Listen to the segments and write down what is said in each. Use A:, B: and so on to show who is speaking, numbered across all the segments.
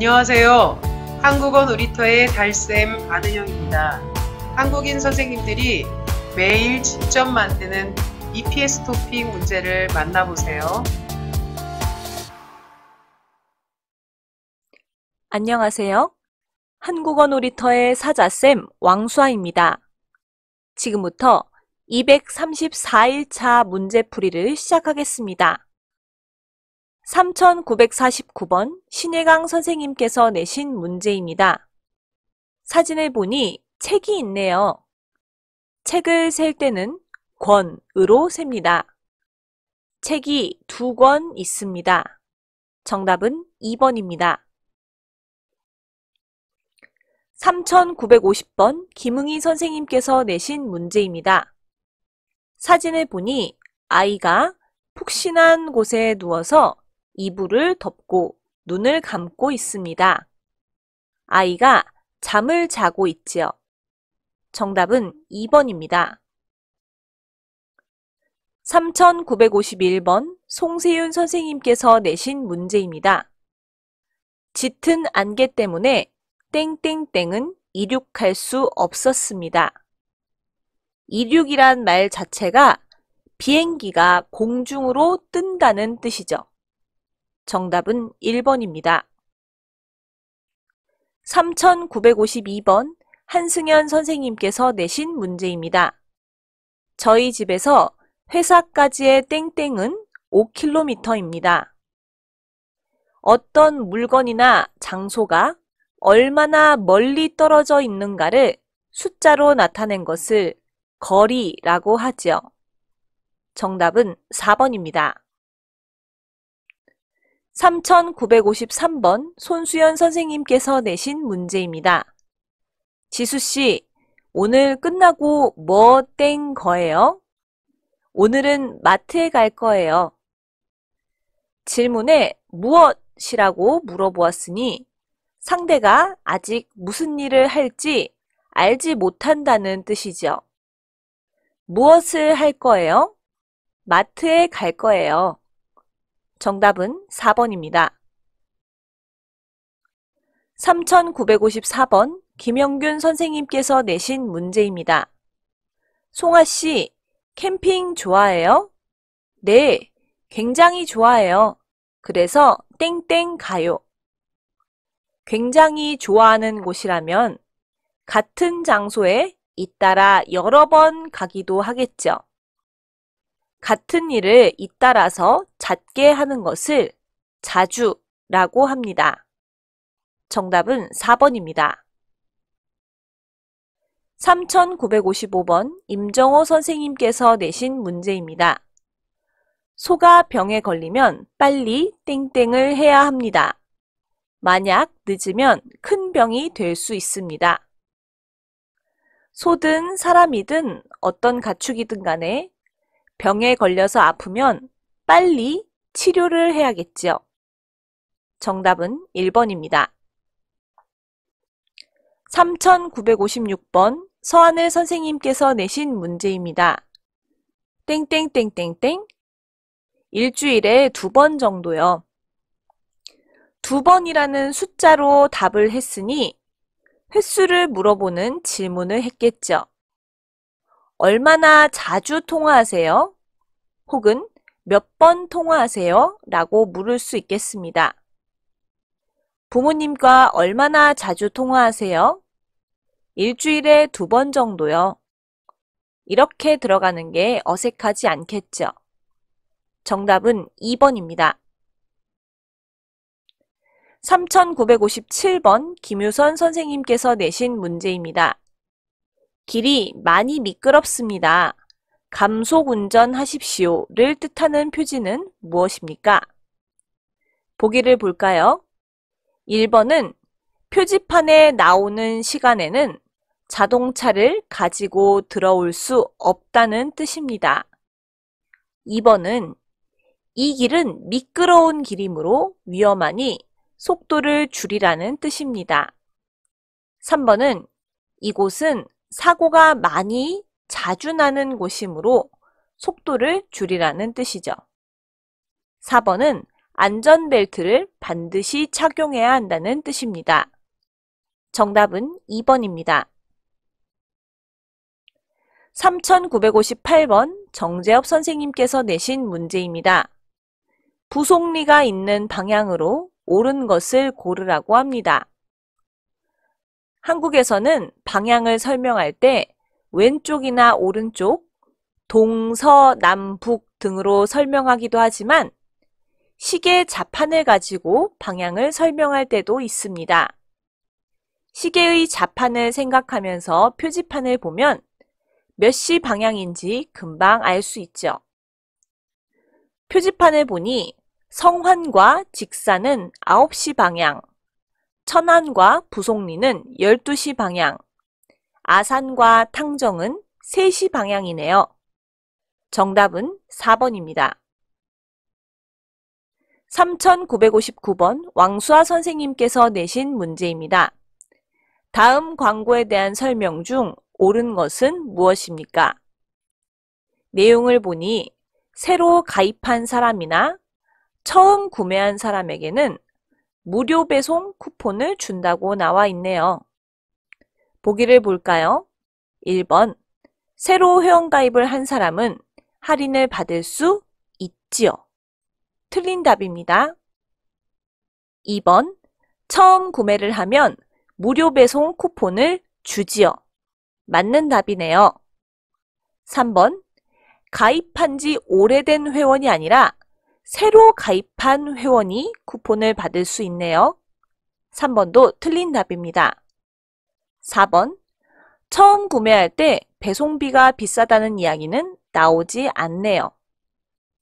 A: 안녕하세요. 한국어 놀이터의 달쌤 안은영입니다. 한국인 선생님들이 매일 직접 만드는 EPS 토픽 문제를 만나보세요.
B: 안녕하세요. 한국어 놀이터의 사자쌤 왕수아입니다. 지금부터 234일차 문제풀이를 시작하겠습니다. 3949번 신혜강 선생님께서 내신 문제입니다. 사진을 보니 책이 있네요. 책을 셀 때는 권으로 셉니다. 책이 2권 있습니다. 정답은 2번입니다. 3950번 김응희 선생님께서 내신 문제입니다. 사진을 보니 아이가 푹신한 곳에 누워서 이불을 덮고 눈을 감고 있습니다. 아이가 잠을 자고 있지요. 정답은 2번입니다. 3951번 송세윤 선생님께서 내신 문제입니다. 짙은 안개 때문에 땡땡땡은 이륙할 수 없었습니다. 이륙이란 말 자체가 비행기가 공중으로 뜬다는 뜻이죠. 정답은 1번입니다. 3952번 한승연 선생님께서 내신 문제입니다. 저희 집에서 회사까지의 땡땡은 5km입니다. 어떤 물건이나 장소가 얼마나 멀리 떨어져 있는가를 숫자로 나타낸 것을 거리라고 하지요. 정답은 4번입니다. 3953번 손수연 선생님께서 내신 문제입니다. 지수씨, 오늘 끝나고 뭐 땡 거예요? 오늘은 마트에 갈 거예요. 질문에 무엇이라고 물어보았으니 상대가 아직 무슨 일을 할지 알지 못한다는 뜻이죠. 무엇을 할 거예요? 마트에 갈 거예요. 정답은 4번입니다. 3954번 김영균 선생님께서 내신 문제입니다. 송아씨, 캠핑 좋아해요? 네, 굉장히 좋아해요. 그래서 땡땡 가요. 굉장히 좋아하는 곳이라면 같은 장소에 잇따라 여러 번 가기도 하겠죠. 같은 일을 잇따라서 잦게 하는 것을 자주라고 합니다. 정답은 4번입니다. 3955번 임정호 선생님께서 내신 문제입니다. 소가 병에 걸리면 빨리 땡땡을 해야 합니다. 만약 늦으면 큰 병이 될 수 있습니다. 소든 사람이든 어떤 가축이든 간에 병에 걸려서 아프면 빨리 치료를 해야겠지요. 정답은 1번입니다. 3956번 서하늘 선생님께서 내신 문제입니다. 땡땡땡땡땡 일주일에 2번 정도요. 2번이라는 숫자로 답을 했으니 횟수를 물어보는 질문을 했겠죠. 얼마나 자주 통화하세요? 혹은 몇 번 통화하세요? 라고 물을 수 있겠습니다. 부모님과 얼마나 자주 통화하세요? 일주일에 2번 정도요. 이렇게 들어가는 게 어색하지 않겠죠. 정답은 2번입니다. 3957번 김유선 선생님께서 내신 문제입니다. 길이 많이 미끄럽습니다. 감속 운전하십시오를 뜻하는 표지는 무엇입니까? 보기를 볼까요? 1번은 표지판에 나오는 시간에는 자동차를 가지고 들어올 수 없다는 뜻입니다. 2번은 이 길은 미끄러운 길이므로 위험하니 속도를 줄이라는 뜻입니다. 3번은 이곳은 사고가 많이 자주 나는 곳이므로 속도를 줄이라는 뜻이죠. 4번은 안전벨트를 반드시 착용해야 한다는 뜻입니다. 정답은 2번입니다. 3958번 정재엽 선생님께서 내신 문제입니다. 부속리가 있는 방향으로 옳은 것을 고르라고 합니다. 한국에서는 방향을 설명할 때 왼쪽이나 오른쪽, 동서남북 등으로 설명하기도 하지만 시계 자판을 가지고 방향을 설명할 때도 있습니다. 시계의 자판을 생각하면서 표지판을 보면 몇 시 방향인지 금방 알 수 있죠. 표지판을 보니 성환과 직사는 9시 방향, 천안과 부속리는 12시 방향, 아산과 탕정은 3시 방향이네요. 정답은 4번입니다. 3959번 왕수아 선생님께서 내신 문제입니다. 다음 광고에 대한 설명 중 옳은 것은 무엇입니까? 내용을 보니 새로 가입한 사람이나 처음 구매한 사람에게는 무료 배송 쿠폰을 준다고 나와 있네요. 보기를 볼까요? 1번, 새로 회원가입을 한 사람은 할인을 받을 수 있지요. 틀린 답입니다. 2번, 처음 구매를 하면 무료 배송 쿠폰을 주지요. 맞는 답이네요. 3번, 가입한 지 오래된 회원이 아니라 새로 가입한 회원이 쿠폰을 받을 수 있네요. 3번도 틀린 답입니다. 4번, 처음 구매할 때 배송비가 비싸다는 이야기는 나오지 않네요.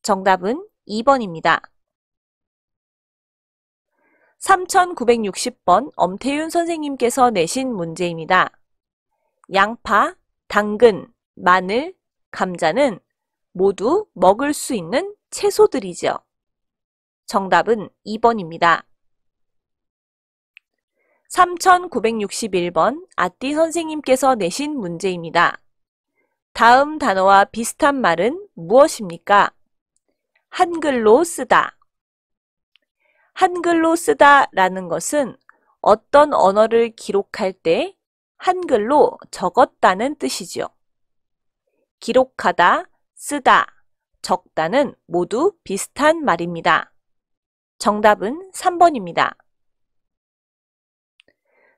B: 정답은 2번입니다. 3960번 엄태윤 선생님께서 내신 문제입니다. 양파, 당근, 마늘, 감자는 모두 먹을 수 있는 채소들이죠. 정답은 2번입니다. 3961번 아띠 선생님께서 내신 문제입니다. 다음 단어와 비슷한 말은 무엇입니까? 한글로 쓰다. 한글로 쓰다 라는 것은 어떤 언어를 기록할 때 한글로 적었다는 뜻이죠. 기록하다, 쓰다, 적다는 모두 비슷한 말입니다. 정답은 3번입니다.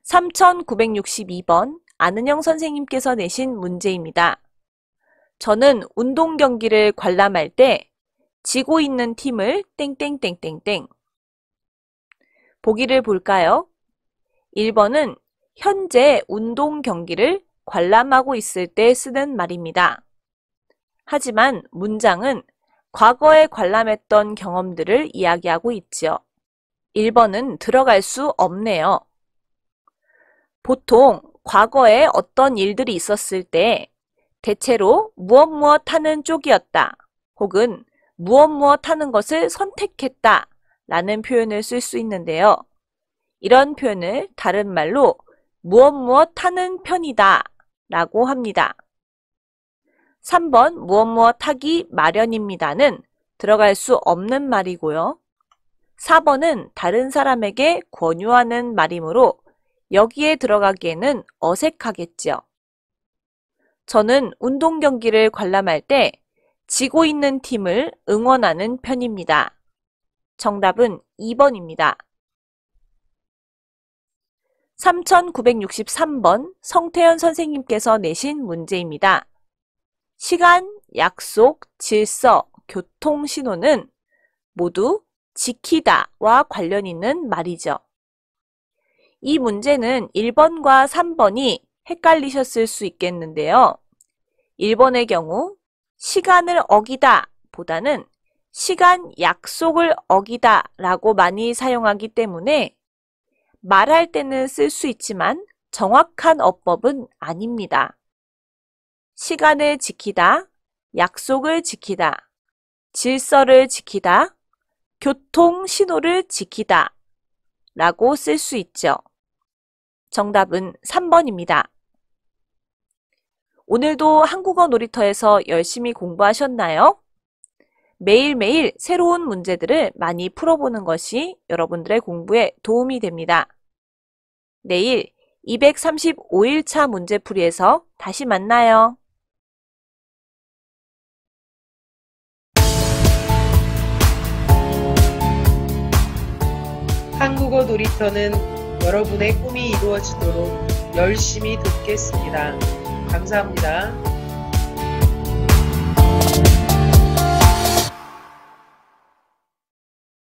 B: 3962번 안은영 선생님께서 내신 문제입니다. 저는 운동 경기를 관람할 때 지고 있는 팀을 땡땡땡땡땡. 보기를 볼까요? 1번은 현재 운동 경기를 관람하고 있을 때 쓰는 말입니다. 하지만 문장은 과거에 관람했던 경험들을 이야기하고 있죠. 1번은 들어갈 수 없네요. 보통 과거에 어떤 일들이 있었을 때 대체로 무엇 하는 쪽이었다 혹은 무엇 하는 것을 선택했다 라는 표현을 쓸 수 있는데요. 이런 표현을 다른 말로 무엇 하는 편이다 라고 합니다. 3번 무엇 하기 마련입니다는 들어갈 수 없는 말이고요. 4번은 다른 사람에게 권유하는 말이므로 여기에 들어가기에는 어색하겠죠. 저는 운동 경기를 관람할 때 지고 있는 팀을 응원하는 편입니다. 정답은 2번입니다. 3963번 성태현 선생님께서 내신 문제입니다. 시간, 약속, 질서, 교통 신호는 모두 지키다와 관련 있는 말이죠. 이 문제는 1번과 3번이 헷갈리셨을 수 있겠는데요. 1번의 경우 시간을 어기다 보다는 시간 약속을 어기다 라고 많이 사용하기 때문에 말할 때는 쓸 수 있지만 정확한 어법은 아닙니다. 시간을 지키다, 약속을 지키다, 질서를 지키다, 교통 신호를 지키다 라고 쓸 수 있죠. 정답은 3번입니다. 오늘도 한국어 놀이터에서 열심히 공부하셨나요? 매일매일 새로운 문제들을 많이 풀어보는 것이 여러분들의 공부에 도움이 됩니다. 내일 235일차 문제풀이에서 다시 만나요.
A: 한국어 놀이터는 여러분의 꿈이 이루어지도록 열심히 돕겠습니다. 감사합니다.